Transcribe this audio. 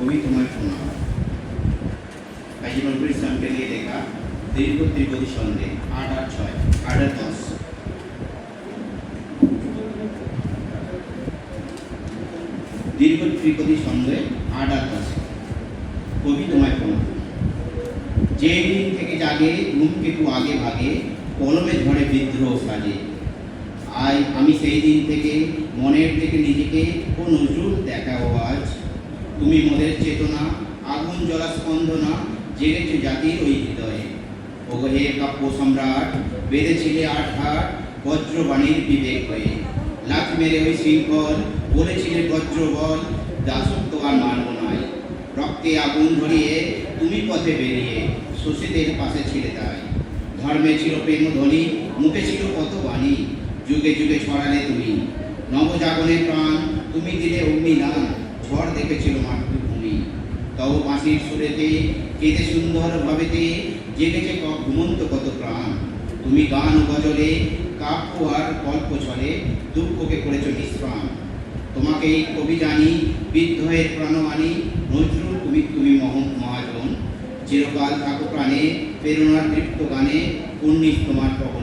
কবি তোমায় প্রণাম। কাজী নজরুল ইসলামকে নিয়ে লেখা দীর্ঘ ত্রিপদী ছন্দে ৮ আর ৬ ৮ আর ১০। দীর্ঘ ত্রিপদী ছন্দে ৮ আর ১০। কবি তোমায় প্রণাম। যে দিন থেকে জাগে ধূমকেতু আগে ভাগে, কলমে ঝড়ে বিদ্রোহ সাজে। আমি সেই দিন থেকে মনের থেকে নিজেকে ও নজরুল দেখাও আজ। তুমি মোদের চেতনা, আগুন জ্বলা স্পন্দনা, জেগেছে জাতির ওই হৃদয়ে। ওগো হে কাব্য সম্রাট, বেঁধেছিলে ৮ ঘাট বজ্রবাণীর বিবেক হয়ে। লাথ মেরে ওই শৃঙ্খল, বলেছিলে বজ্র বল, দাসত্ব আর মানব নয়। রক্তে আগুন ধরিয়ে তুমি পথে বেরিয়ে শোষিতের পাশে ছিলে তাই। ধর্মে ছিল প্রেমধ্বনি, মুখে ছিল কত বাণী, যুগে যুগে ছড়ালে তুমি নবজাগরণের প্রাণ। তুমি দিলে অগ্নিদান, ঝড় দেখেছিল মাতৃভূমি। তব বাঁশির সুরেতে কেঁদে সুন্দর ভাবেতে জেগেছে ঘুমন্ত কত প্রাণ। তুমি গান ও গজলে, কাব্য আর গল্প ছলে দুঃখকে করেছ নিষ্প্রাণ। তোমাকেই কবি জানি, বিদ্রোহের প্রাণবাণী, নজরুল তুমি মহাজন। চিরকাল থাকো প্রাণে, প্রেরণার তৃপ্ত গানে, পুণ্যিস তোমার পবন।